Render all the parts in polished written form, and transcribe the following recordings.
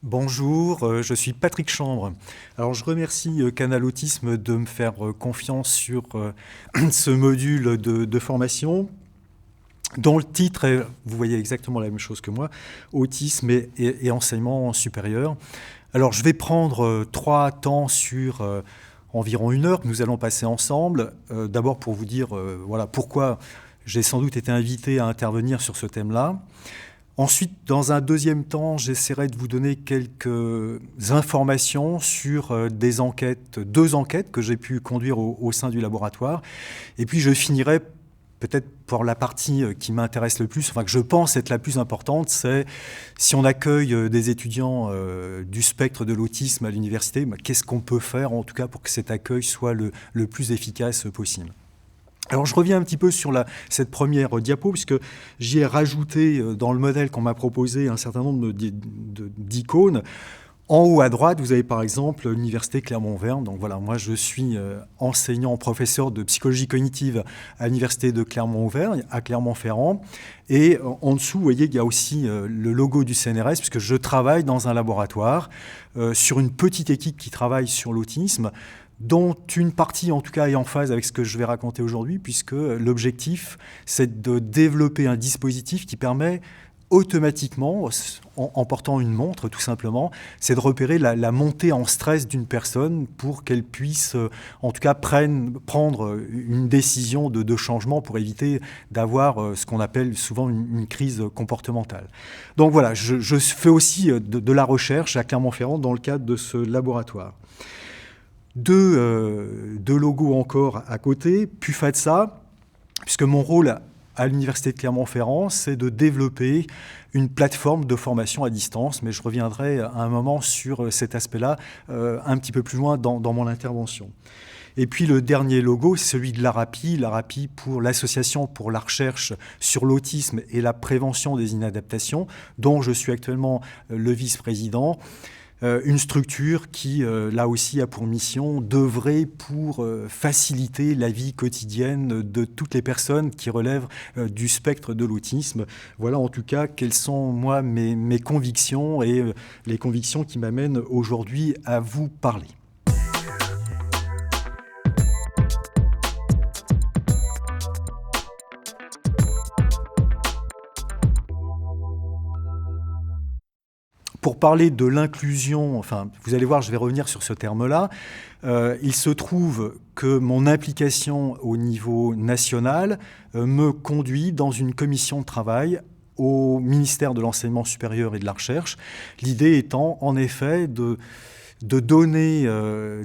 Bonjour, je suis Patrick Chambre. Alors je remercie Canal Autisme de me faire confiance sur ce module de formation dont le titre est, vous voyez exactement la même chose que moi, Autisme et enseignement supérieur. Alors je vais prendre 3 temps sur environ 1 heure que nous allons passer ensemble. D'abord pour vous dire voilà, pourquoi j'ai sans doute été invité à intervenir sur ce thème-là. Ensuite, dans un deuxième temps, j'essaierai de vous donner quelques informations sur deux enquêtes que j'ai pu conduire au sein du laboratoire. Et puis je finirai peut-être par la partie qui m'intéresse le plus, enfin que je pense être la plus importante, c'est si on accueille des étudiants du spectre de l'autisme à l'université, qu'est-ce qu'on peut faire en tout cas pour que cet accueil soit le plus efficace possible. Alors je reviens un petit peu sur cette première diapo, puisque j'y ai rajouté dans le modèle qu'on m'a proposé un certain nombre d'icônes. En haut à droite, vous avez par exemple l'Université Clermont-Auvergne. Donc voilà, moi je suis enseignant, professeur de psychologie cognitive à l'Université de Clermont-Auvergne, à Clermont-Ferrand. Et en dessous, vous voyez, il y a aussi le logo du CNRS, puisque je travaille dans un laboratoire sur une petite équipe qui travaille sur l'autisme, dont une partie, en tout cas, est en phase avec ce que je vais raconter aujourd'hui, puisque l'objectif, c'est de développer un dispositif qui permet automatiquement, en portant une montre, tout simplement, c'est de repérer la montée en stress d'une personne pour qu'elle puisse, en tout cas, prendre une décision de changement pour éviter d'avoir ce qu'on appelle souvent une crise comportementale. Donc voilà, je fais aussi de la recherche à Clermont-Ferrand dans le cadre de ce laboratoire. Deux logos encore à côté, PUFATSA, puisque mon rôle à l'Université de Clermont-Ferrand, c'est de développer une plateforme de formation à distance, mais je reviendrai à un moment sur cet aspect-là un petit peu plus loin dans mon intervention. Et puis le dernier logo, c'est celui de l'ARAPI pour l'Association pour la recherche sur l'autisme et la prévention des inadaptations, dont je suis actuellement le vice-président. Une structure qui, là aussi, a pour mission d'œuvrer pour faciliter la vie quotidienne de toutes les personnes qui relèvent du spectre de l'autisme. Voilà en tout cas quelles sont, moi, mes convictions et les convictions qui m'amènent aujourd'hui à vous parler. Pour parler de l'inclusion, enfin, vous allez voir, je vais revenir sur ce terme-là. Il se trouve que mon implication au niveau national me conduit dans une commission de travail au ministère de l'Enseignement supérieur et de la Recherche. L'idée étant, en effet, de donner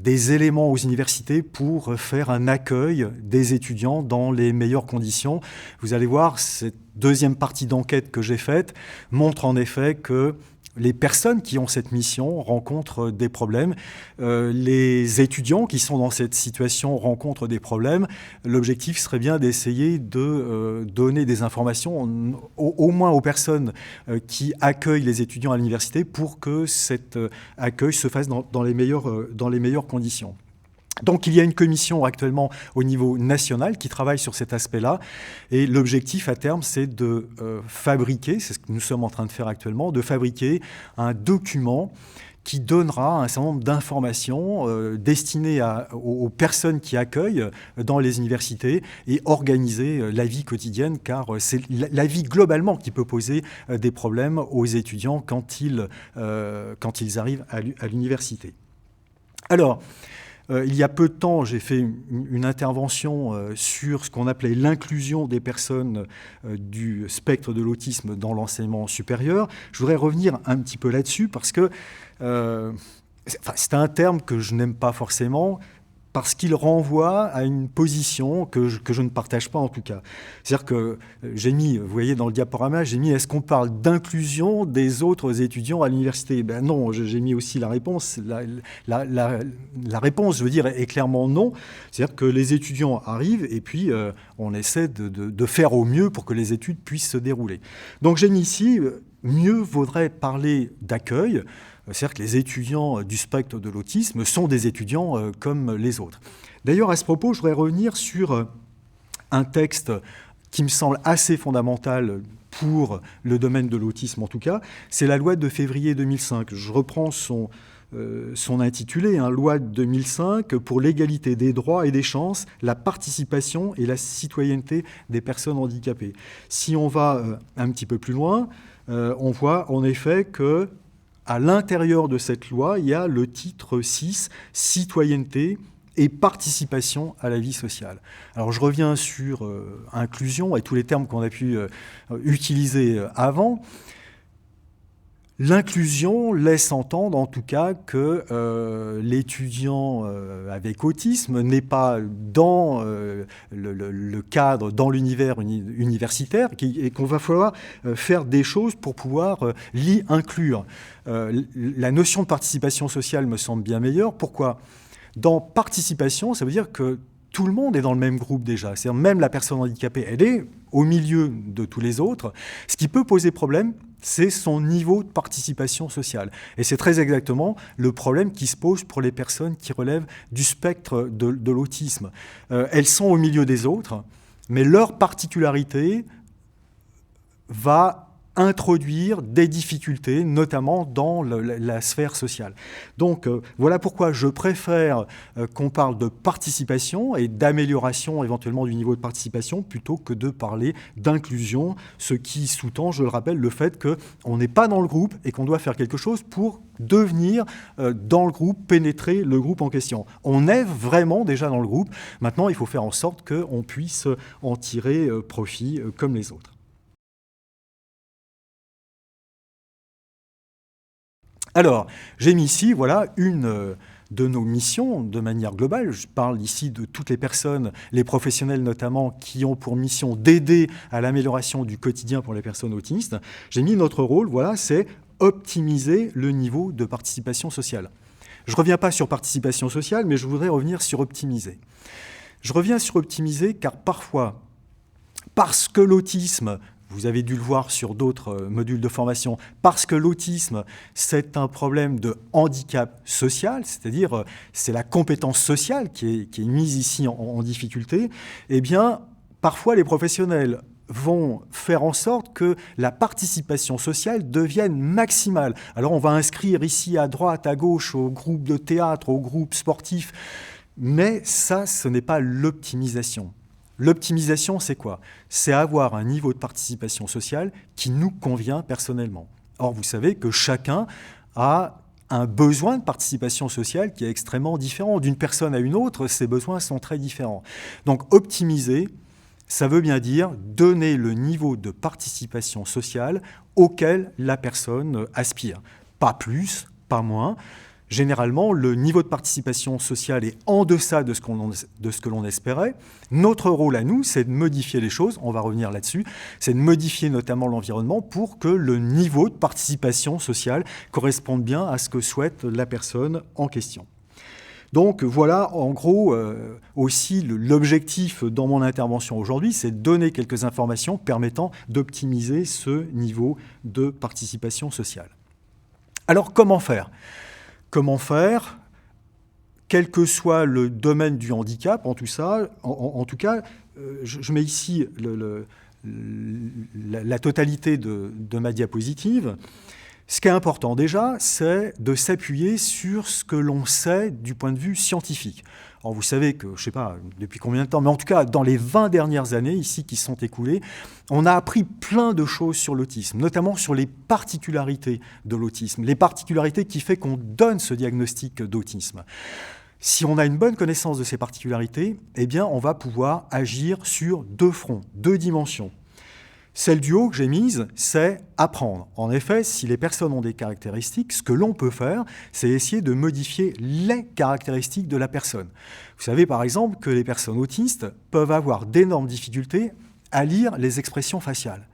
des éléments aux universités pour faire un accueil des étudiants dans les meilleures conditions. Vous allez voir, cette deuxième partie d'enquête que j'ai faite montre en effet que les personnes qui ont cette mission rencontrent des problèmes. Les étudiants qui sont dans cette situation rencontrent des problèmes. L'objectif serait bien d'essayer de donner des informations, au moins aux personnes qui accueillent les étudiants à l'université, pour que cet accueil se fasse dans les meilleures conditions. Donc il y a une commission actuellement au niveau national qui travaille sur cet aspect-là, et l'objectif à terme, c'est de fabriquer, c'est ce que nous sommes en train de faire actuellement, de fabriquer un document qui donnera un certain nombre d'informations destinées aux personnes qui accueillent dans les universités et organiser la vie quotidienne, car c'est la vie globalement qui peut poser des problèmes aux étudiants quand ils arrivent à l'université. Alors, il y a peu de temps, j'ai fait une intervention sur ce qu'on appelait l'inclusion des personnes du spectre de l'autisme dans l'enseignement supérieur. Je voudrais revenir un petit peu là-dessus parce que c'est un terme que je n'aime pas forcément, parce qu'il renvoie à une position que je ne partage pas en tout cas. C'est-à-dire que j'ai mis, vous voyez dans le diaporama, j'ai mis, est-ce qu'on parle d'inclusion des autres étudiants à l'université ? Ben non, j'ai mis aussi la réponse. La réponse, je veux dire, est clairement non. C'est-à-dire que les étudiants arrivent et puis on essaie de faire au mieux pour que les études puissent se dérouler. Donc j'ai mis ici, mieux vaudrait parler d'accueil. C'est-à-dire que les étudiants du spectre de l'autisme sont des étudiants comme les autres. D'ailleurs, à ce propos, je voudrais revenir sur un texte qui me semble assez fondamental pour le domaine de l'autisme en tout cas, c'est la loi de février 2005. Je reprends son intitulé, loi de 2005 pour l'égalité des droits et des chances, la participation et la citoyenneté des personnes handicapées. Si on va un petit peu plus loin, on voit en effet que à l'intérieur de cette loi, il y a le titre 6, citoyenneté et participation à la vie sociale. Alors je reviens sur inclusion et tous les termes qu'on a pu utiliser avant. L'inclusion laisse entendre en tout cas que l'étudiant avec autisme n'est pas dans le cadre, dans l'univers universitaire, et qu'on va falloir faire des choses pour pouvoir l'y inclure. La notion de participation sociale me semble bien meilleure. Pourquoi ? Dans participation, ça veut dire que tout le monde est dans le même groupe déjà. C'est-à-dire même la personne handicapée, elle est au milieu de tous les autres. Ce qui peut poser problème, c'est son niveau de participation sociale. Et c'est très exactement le problème qui se pose pour les personnes qui relèvent du spectre de l'autisme. Elles sont au milieu des autres, mais leur particularité va introduire des difficultés, notamment dans la sphère sociale. Donc voilà pourquoi je préfère qu'on parle de participation et d'amélioration éventuellement du niveau de participation plutôt que de parler d'inclusion, ce qui sous-tend, je le rappelle, le fait qu'on n'est pas dans le groupe et qu'on doit faire quelque chose pour devenir dans le groupe, pénétrer le groupe en question. On est vraiment déjà dans le groupe. Maintenant, il faut faire en sorte qu'on puisse en tirer profit comme les autres. Alors, j'ai mis ici, voilà, une de nos missions de manière globale. Je parle ici de toutes les personnes, les professionnels notamment, qui ont pour mission d'aider à l'amélioration du quotidien pour les personnes autistes. J'ai mis notre rôle, voilà, c'est optimiser le niveau de participation sociale. Je ne reviens pas sur participation sociale, mais je voudrais revenir sur optimiser. Je reviens sur optimiser car parfois, parce que l'autisme, vous avez dû le voir sur d'autres modules de formation, parce que l'autisme, c'est un problème de handicap social, c'est-à-dire c'est la compétence sociale qui est mise ici en difficulté, eh bien, parfois les professionnels vont faire en sorte que la participation sociale devienne maximale. Alors on va inscrire ici à droite, à gauche, au groupe de théâtre, au groupe sportif, mais ça, ce n'est pas l'optimisation. L'optimisation, c'est quoi? C'est avoir un niveau de participation sociale qui nous convient personnellement. Or, vous savez que chacun a un besoin de participation sociale qui est extrêmement différent. D'une personne à une autre, ces besoins sont très différents. Donc, optimiser, ça veut bien dire donner le niveau de participation sociale auquel la personne aspire. Pas plus, pas moins. Généralement, le niveau de participation sociale est en deçà de ce que l'on espérait. Notre rôle à nous, c'est de modifier les choses, on va revenir là-dessus, c'est de modifier notamment l'environnement pour que le niveau de participation sociale corresponde bien à ce que souhaite la personne en question. Donc voilà, en gros, aussi l'objectif dans mon intervention aujourd'hui, c'est de donner quelques informations permettant d'optimiser ce niveau de participation sociale. Alors comment faire ? Comment faire, quel que soit le domaine du handicap, en tout cas, je mets ici la totalité de ma diapositive. Ce qui est important déjà, c'est de s'appuyer sur ce que l'on sait du point de vue scientifique. Alors vous savez que, je ne sais pas depuis combien de temps, mais en tout cas dans les 20 dernières années ici qui se sont écoulées, on a appris plein de choses sur l'autisme, notamment sur les particularités de l'autisme, les particularités qui font qu'on donne ce diagnostic d'autisme. Si on a une bonne connaissance de ces particularités, eh bien on va pouvoir agir sur deux fronts, deux dimensions. Celle du haut que j'ai mise, c'est apprendre. En effet, si les personnes ont des caractéristiques, ce que l'on peut faire, c'est essayer de modifier les caractéristiques de la personne. Vous savez par exemple que les personnes autistes peuvent avoir d'énormes difficultés à lire les expressions faciales.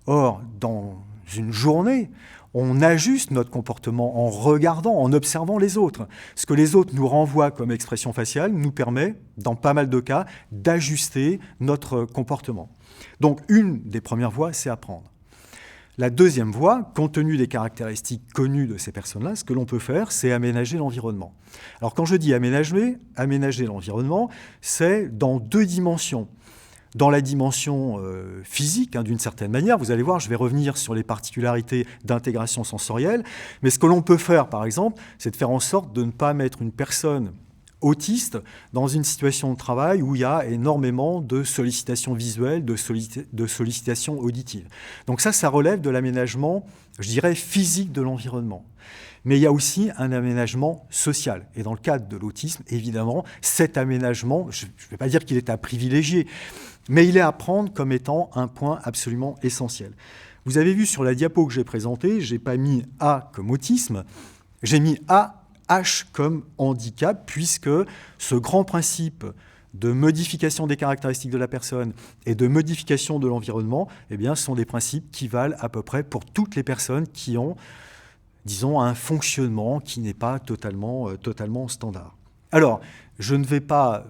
Or, dans une journée, on ajuste notre comportement en regardant, en observant les autres. Ce que les autres nous renvoient comme expression faciale nous permet, dans pas mal de cas, d'ajuster notre comportement. Donc, une des premières voies, c'est apprendre. La deuxième voie, compte tenu des caractéristiques connues de ces personnes-là, ce que l'on peut faire, c'est aménager l'environnement. Alors, quand je dis aménager l'environnement, c'est dans deux dimensions. dans la dimension physique, d'une certaine manière. Vous allez voir, je vais revenir sur les particularités d'intégration sensorielle. Mais ce que l'on peut faire, par exemple, c'est de faire en sorte de ne pas mettre une personne autiste dans une situation de travail où il y a énormément de sollicitations visuelles, de sollicitations auditives. Donc ça relève de l'aménagement, je dirais, physique de l'environnement. Mais il y a aussi un aménagement social. Et dans le cadre de l'autisme, évidemment, cet aménagement, je ne vais pas dire qu'il est à privilégier, mais il est à prendre comme étant un point absolument essentiel. Vous avez vu sur la diapo que j'ai présentée, je n'ai pas mis A comme autisme, j'ai mis H comme handicap, puisque ce grand principe de modification des caractéristiques de la personne et de modification de l'environnement, eh bien, sont des principes qui valent à peu près pour toutes les personnes qui ont, disons, un fonctionnement qui n'est pas totalement standard. Alors, je ne vais pas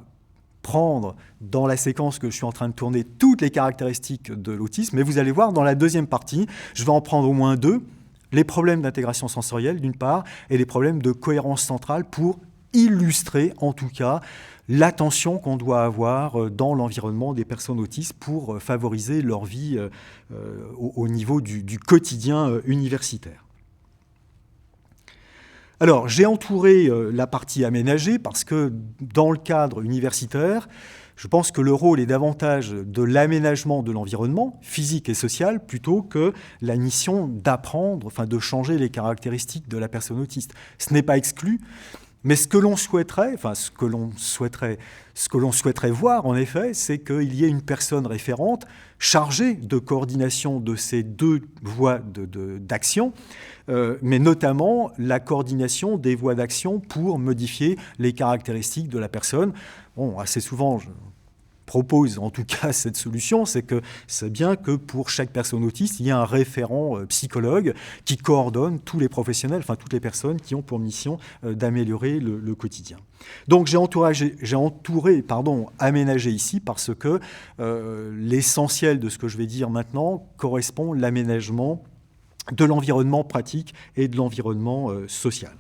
prendre dans la séquence que je suis en train de tourner toutes les caractéristiques de l'autisme, mais vous allez voir dans la deuxième partie, je vais en prendre au moins deux, les problèmes d'intégration sensorielle d'une part, et les problèmes de cohérence centrale pour illustrer en tout cas l'attention qu'on doit avoir dans l'environnement des personnes autistes pour favoriser leur vie au niveau du quotidien universitaire. Alors, j'ai entouré la partie aménagée parce que dans le cadre universitaire, je pense que le rôle est davantage de l'aménagement de l'environnement physique et social plutôt que la mission d'apprendre, enfin de changer les caractéristiques de la personne autiste. Ce n'est pas exclu, mais ce que l'on souhaiterait, ce que l'on souhaiterait voir en effet, c'est qu'il y ait une personne référente chargée de coordination de ces deux voies d'action, mais notamment la coordination des voies d'action pour modifier les caractéristiques de la personne. Bon, assez souvent, je propose en tout cas cette solution, c'est que c'est bien que pour chaque personne autiste, il y ait un référent psychologue qui coordonne tous les professionnels, enfin toutes les personnes qui ont pour mission d'améliorer le quotidien. Donc j'ai aménagé ici parce que l'essentiel de ce que je vais dire maintenant correspond à l'aménagement de l'environnement pratique et de l'environnement social.